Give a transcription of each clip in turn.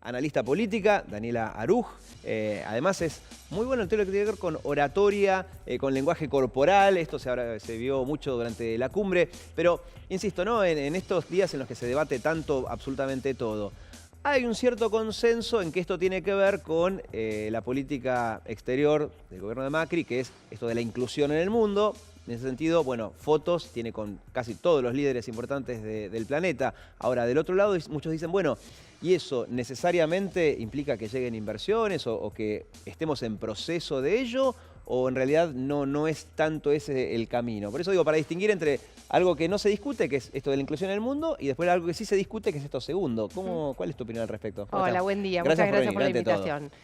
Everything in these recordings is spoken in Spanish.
analista política, Daniela Aruj. Además es muy bueno en todo lo que tiene que ver con oratoria, con lenguaje corporal. Esto se vio mucho durante la cumbre. Pero, insisto, ¿no? En estos días en los que se debate tanto, absolutamente todo, hay un cierto consenso en que esto tiene que ver con la política exterior del gobierno de Macri, que es esto de la inclusión en el mundo. En ese sentido, bueno, fotos tiene con casi todos los líderes importantes del planeta. Ahora, del otro lado, muchos dicen, bueno, ¿y eso necesariamente implica que lleguen inversiones o que estemos en proceso de ello? ¿O en realidad no es tanto ese el camino? Por eso digo, para distinguir entre algo que no se discute, que es esto de la inclusión en el mundo, y después algo que sí se discute, que es esto segundo. ¿Cuál es tu opinión al respecto? Hola, buen día. Muchas gracias por la invitación. Todo.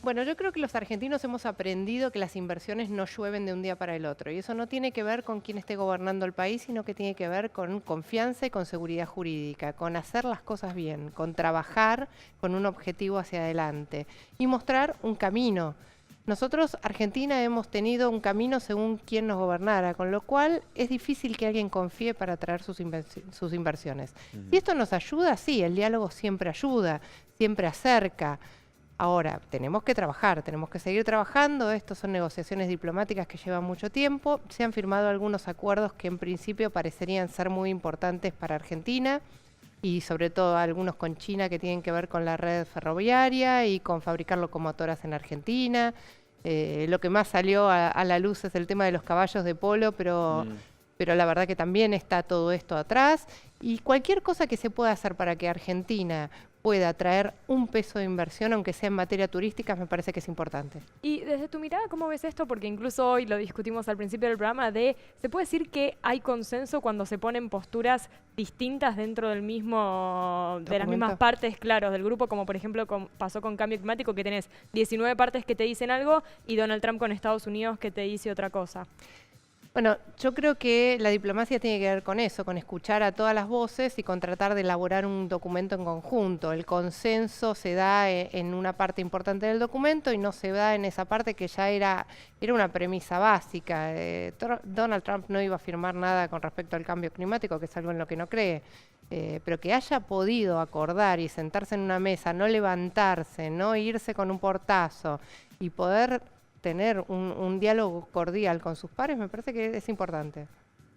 Bueno, yo creo que los argentinos hemos aprendido que las inversiones no llueven de un día para el otro. Y eso no tiene que ver con quién esté gobernando el país, sino que tiene que ver con confianza y con seguridad jurídica, con hacer las cosas bien, con trabajar con un objetivo hacia adelante y mostrar un camino. Nosotros, Argentina, hemos tenido un camino según quién nos gobernara, con lo cual es difícil que alguien confíe para traer sus inversiones. Y esto nos ayuda, sí, el diálogo siempre ayuda, siempre acerca. Ahora, tenemos que trabajar, tenemos que seguir trabajando. Estos son negociaciones diplomáticas que llevan mucho tiempo. Se han firmado algunos acuerdos que en principio parecerían ser muy importantes para Argentina y sobre todo algunos con China que tienen que ver con la red ferroviaria y con fabricar locomotoras en Argentina. Lo que más salió a la luz es el tema de los caballos de polo, pero la verdad que también está todo esto atrás. Y cualquier cosa que se pueda hacer para que Argentina pueda traer un peso de inversión, aunque sea en materia turística, me parece que es importante. Y desde tu mirada, ¿cómo ves esto? Porque incluso hoy lo discutimos al principio del programa, ¿se puede decir que hay consenso cuando se ponen posturas distintas dentro del de las mismas partes, claro, del grupo, como por ejemplo pasó con Cambio Climático, que tenés 19 partes que te dicen algo y Donald Trump con Estados Unidos que te dice otra cosa? Bueno, yo creo que la diplomacia tiene que ver con eso, con escuchar a todas las voces y con tratar de elaborar un documento en conjunto. El consenso se da en una parte importante del documento y no se da en esa parte que ya era una premisa básica. Donald Trump no iba a firmar nada con respecto al cambio climático, que es algo en lo que no cree. Pero que haya podido acordar y sentarse en una mesa, no levantarse, no irse con un portazo y poder tener un diálogo cordial con sus pares, me parece que es importante.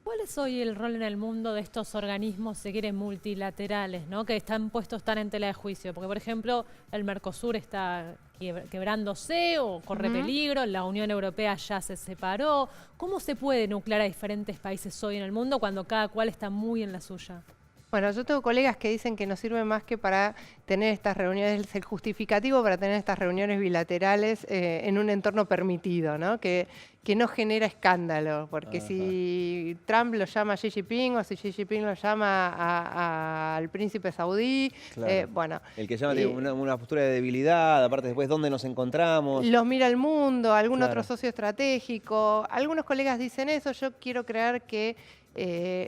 ¿Cuál es hoy el rol en el mundo de estos organismos, si quieren, multilaterales, ¿no? Que están puestos tan en tela de juicio? Porque, por ejemplo, el Mercosur está quebrándose o corre peligro, la Unión Europea ya se separó. ¿Cómo se puede nuclear a diferentes países hoy en el mundo cuando cada cual está muy en la suya? Bueno, yo tengo colegas que dicen que no sirve más que para tener estas reuniones, el justificativo para tener estas reuniones bilaterales en un entorno permitido, ¿no? Que no genera escándalo, porque si Trump lo llama a Xi Jinping o si Xi Jinping lo llama al príncipe saudí, claro. Bueno. El que llama una postura de debilidad, aparte después dónde nos encontramos. Los mira el mundo, algún otro socio estratégico. Algunos colegas dicen eso, yo quiero creer que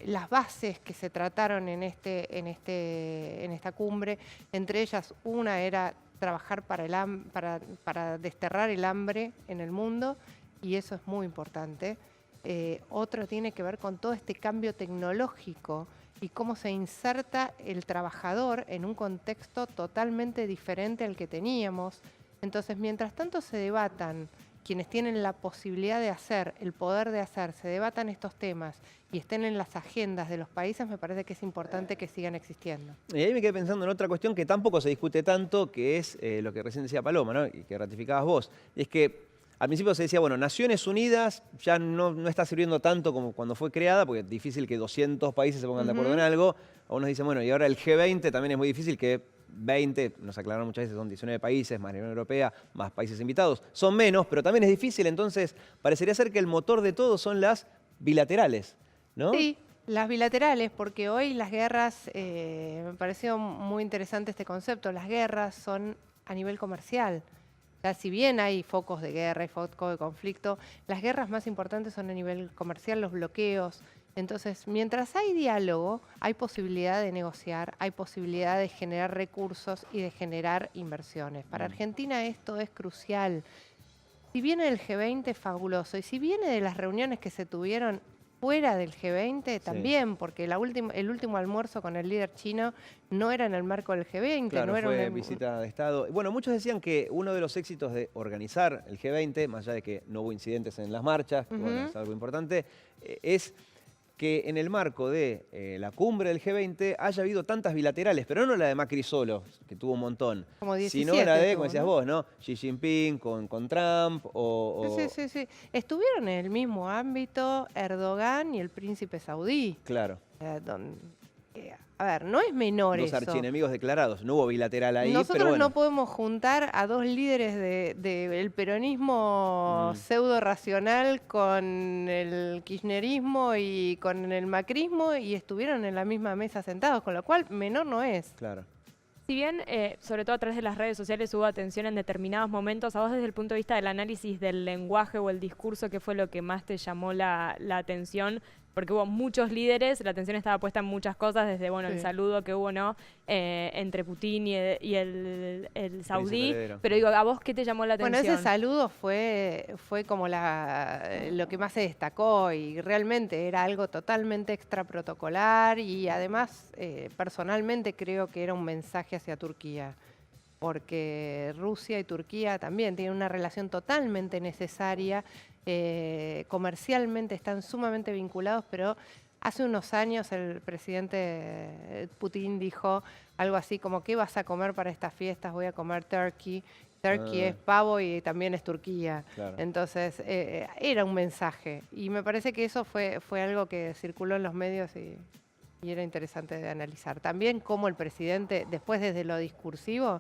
las bases que se trataron en esta cumbre, entre ellas una era trabajar para desterrar el hambre en el mundo, y eso es muy importante. Otro tiene que ver con todo este cambio tecnológico y cómo se inserta el trabajador en un contexto totalmente diferente al que teníamos. Entonces, mientras tanto se debatan, quienes tienen la posibilidad de hacer, el poder de hacer, se debatan estos temas y estén en las agendas de los países, me parece que es importante que sigan existiendo. Y ahí me quedé pensando en otra cuestión que tampoco se discute tanto, que es lo que recién decía Paloma, ¿no? Y que ratificabas vos. Y es que al principio se decía, bueno, Naciones Unidas ya no está sirviendo tanto como cuando fue creada, porque es difícil que 200 países se pongan de acuerdo en algo. Algunos dicen, bueno, y ahora el G20 también es muy difícil que 20, nos aclararon muchas veces, son 19 países, más la Unión Europea, más países invitados. Son menos, pero también es difícil, entonces parecería ser que el motor de todo son las bilaterales, ¿no? Sí, las bilaterales, porque hoy las guerras, me pareció muy interesante este concepto, las guerras son a nivel comercial. O sea, si bien hay focos de guerra y focos de conflicto, las guerras más importantes son a nivel comercial, los bloqueos. Entonces, mientras hay diálogo, hay posibilidad de negociar, hay posibilidad de generar recursos y de generar inversiones. Para Argentina esto es crucial. Si viene del G20, fabuloso. Y si viene de las reuniones que se tuvieron, fuera del G20 también, porque el último almuerzo con el líder chino no era en el marco del G20. Claro, no era fue visita de Estado. Bueno, muchos decían que uno de los éxitos de organizar el G20, más allá de que no hubo incidentes en las marchas, que bueno, es algo importante, es que en el marco de la cumbre del G20 haya habido tantas bilaterales, pero no la de Macri solo, que tuvo un montón, como 17 sino la de, tuvo, como decías ¿no? vos, ¿no? Xi Jinping con Trump Sí. Estuvieron en el mismo ámbito Erdogan y el príncipe saudí. Claro. A ver, no es menor Dos eso. archienemigos declarados. No hubo bilateral ahí, Nosotros pero bueno. no podemos juntar a dos líderes del peronismo pseudo-racional con el kirchnerismo y con el macrismo y estuvieron en la misma mesa sentados, con lo cual menor no es. Claro. Si bien, sobre todo a través de las redes sociales, hubo atención en determinados momentos, a vos desde el punto de vista del análisis del lenguaje o el discurso, ¿qué fue lo que más te llamó la atención? Porque hubo muchos líderes, la atención estaba puesta en muchas cosas, desde el saludo que hubo entre Putin y el saudí. Pero digo, ¿a vos qué te llamó la atención? Bueno, ese saludo fue como lo que más se destacó y realmente era algo totalmente extraprotocolar y además personalmente creo que era un mensaje hacia Turquía, porque Rusia y Turquía también tienen una relación totalmente necesaria. Comercialmente están sumamente vinculados, pero hace unos años el presidente Putin dijo algo así como: ¿qué vas a comer para estas fiestas? Voy a comer turkey. Turkey es pavo y también es Turquía. Claro. Entonces era un mensaje y me parece que eso fue algo que circuló en los medios y era interesante de analizar. También cómo el presidente, después desde lo discursivo,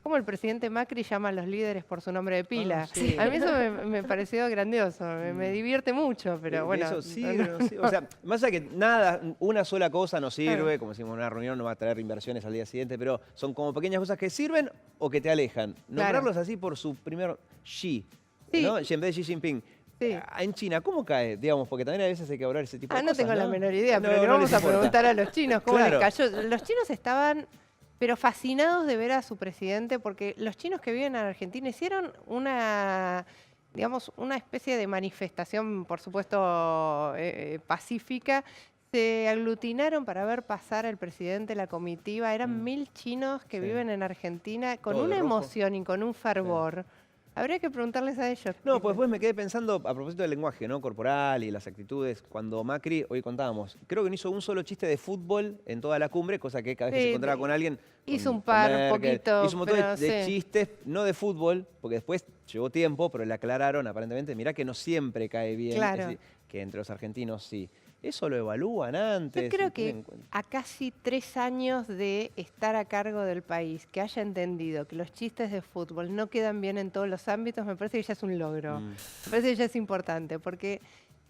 cómo el presidente Macri llama a los líderes por su nombre de pila. Sí. A mí eso me pareció grandioso, me divierte mucho, pero bueno. Eso sí, sí. O sea, más allá que nada, una sola cosa no sirve, como decimos, una reunión no va a traer inversiones al día siguiente, pero son como pequeñas cosas que sirven o que te alejan. Nombrarlos así por su primer Xi, ¿no? En vez de Xi Jinping. Sí. En China, ¿cómo cae? Digamos, porque también a veces hay que hablar ese tipo de cosas. No tengo la menor idea, pero le vamos a preguntar a los chinos cómo les cayó. Los chinos estaban, pero fascinados de ver a su presidente, porque los chinos que viven en Argentina hicieron una especie de manifestación, por supuesto, pacífica. Se aglutinaron para ver pasar al presidente, la comitiva. Eran 1000 chinos que viven en Argentina con una emoción y con un fervor. Habría que preguntarles a ellos. No, pues después me quedé pensando a propósito del lenguaje, ¿no? Corporal y las actitudes. Cuando Macri, hoy contábamos, creo que no hizo un solo chiste de fútbol en toda la cumbre, cosa que cada vez que se encontraba con alguien... Hizo un par, un poquito. Hizo un montón de chistes, no de fútbol, porque después llevó tiempo, pero le aclararon aparentemente, mirá que no siempre cae bien. Claro. Es decir, que entre los argentinos sí. ¿Eso lo evalúan antes? Yo creo que a casi 3 años de estar a cargo del país, que haya entendido que los chistes de fútbol no quedan bien en todos los ámbitos, me parece que ya es un logro. Me parece que ya es importante, porque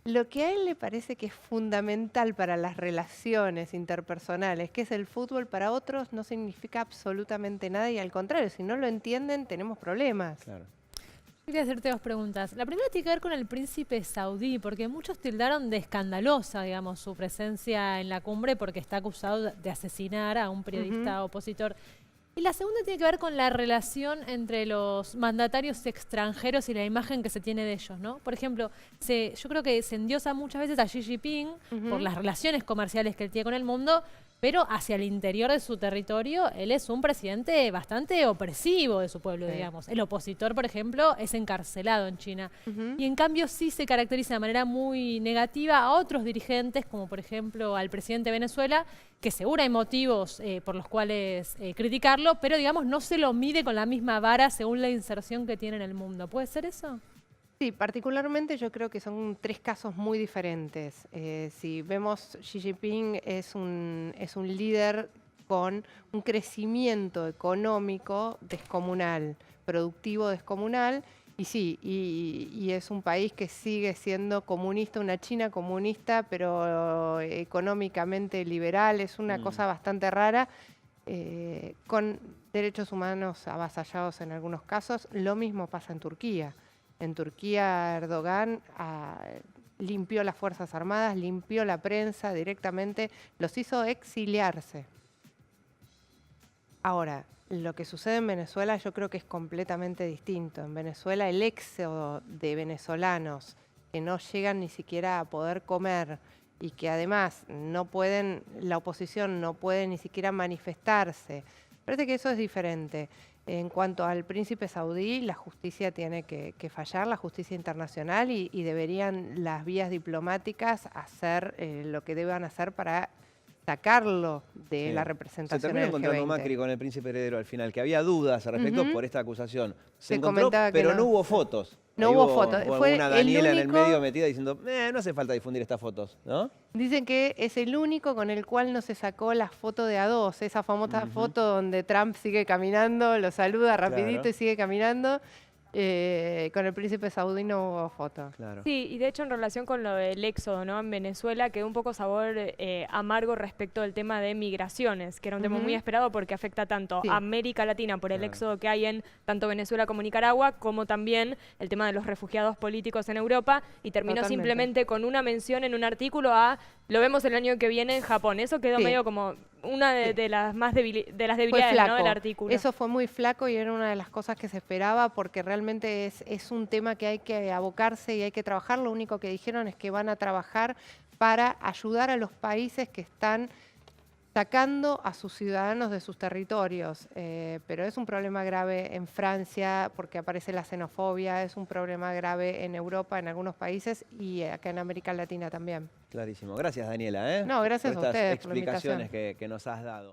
lo que a él le parece que es fundamental para las relaciones interpersonales, que es el fútbol, para otros no significa absolutamente nada y al contrario, si no lo entienden, tenemos problemas. Claro. Quería hacerte 2 preguntas. La primera tiene que ver con el príncipe saudí, porque muchos tildaron de escandalosa, digamos, su presencia en la cumbre porque está acusado de asesinar a un periodista opositor. Y la segunda tiene que ver con la relación entre los mandatarios extranjeros y la imagen que se tiene de ellos, ¿no? Por ejemplo, yo creo que se endiosa muchas veces a Xi Jinping por las relaciones comerciales que él tiene con el mundo, pero hacia el interior de su territorio, él es un presidente bastante opresivo de su pueblo, digamos. El opositor, por ejemplo, es encarcelado en China. Y en cambio sí se caracteriza de manera muy negativa a otros dirigentes, como por ejemplo al presidente de Venezuela, que seguro hay motivos por los cuales criticarlo, pero digamos no se lo mide con la misma vara según la inserción que tiene en el mundo. ¿Puede ser eso? Sí, particularmente yo creo que son 3 casos muy diferentes. Si vemos, Xi Jinping es un líder con un crecimiento económico descomunal, productivo descomunal, y sí, y es un país que sigue siendo comunista, una China comunista, pero económicamente liberal, es una cosa bastante rara, con derechos humanos avasallados en algunos casos. Lo mismo pasa en Turquía. En Turquía, Erdogan limpió las Fuerzas Armadas, limpió la prensa directamente, los hizo exiliarse. Ahora, lo que sucede en Venezuela yo creo que es completamente distinto. En Venezuela el éxodo de venezolanos que no llegan ni siquiera a poder comer y que además no pueden, la oposición no puede ni siquiera manifestarse. Parece que eso es diferente. En cuanto al príncipe saudí, la justicia tiene que fallar, la justicia internacional, y deberían las vías diplomáticas hacer lo que deban hacer para sacarlo de la representación. Se terminó en el encontrando G20. Macri con el príncipe heredero al final, que había dudas al respecto por esta acusación. Se encontró, comentaba que pero no. no hubo fotos. No Ahí hubo fotos. Fue una el Daniela en el único- medio metida diciendo, no hace falta difundir estas fotos, ¿no? Dicen que es el único con el cual no se sacó la foto de A2, esa famosa foto donde Trump sigue caminando, lo saluda rapidito y sigue caminando. Con el príncipe saudí no hubo foto. Claro. Sí, y de hecho en relación con lo del éxodo, ¿no? En Venezuela quedó un poco sabor amargo respecto del tema de migraciones, que era un tema muy esperado porque afecta tanto a América Latina por el éxodo que hay en tanto Venezuela como Nicaragua, como también el tema de los refugiados políticos en Europa, y terminó simplemente con una mención en un artículo a lo vemos el año que viene en Japón. Eso quedó medio como una de las más de las debilidades, ¿no? del artículo. Eso fue muy flaco y era una de las cosas que se esperaba porque realmente es un tema que hay que abocarse y hay que trabajar. Lo único que dijeron es que van a trabajar para ayudar a los países que están sacando a sus ciudadanos de sus territorios. Pero es un problema grave en Francia porque aparece la xenofobia, es un problema grave en Europa, en algunos países, y acá en América Latina también. Clarísimo. Gracias, Daniela. No, gracias por a estas ustedes por la explicaciones invitación. que nos has dado.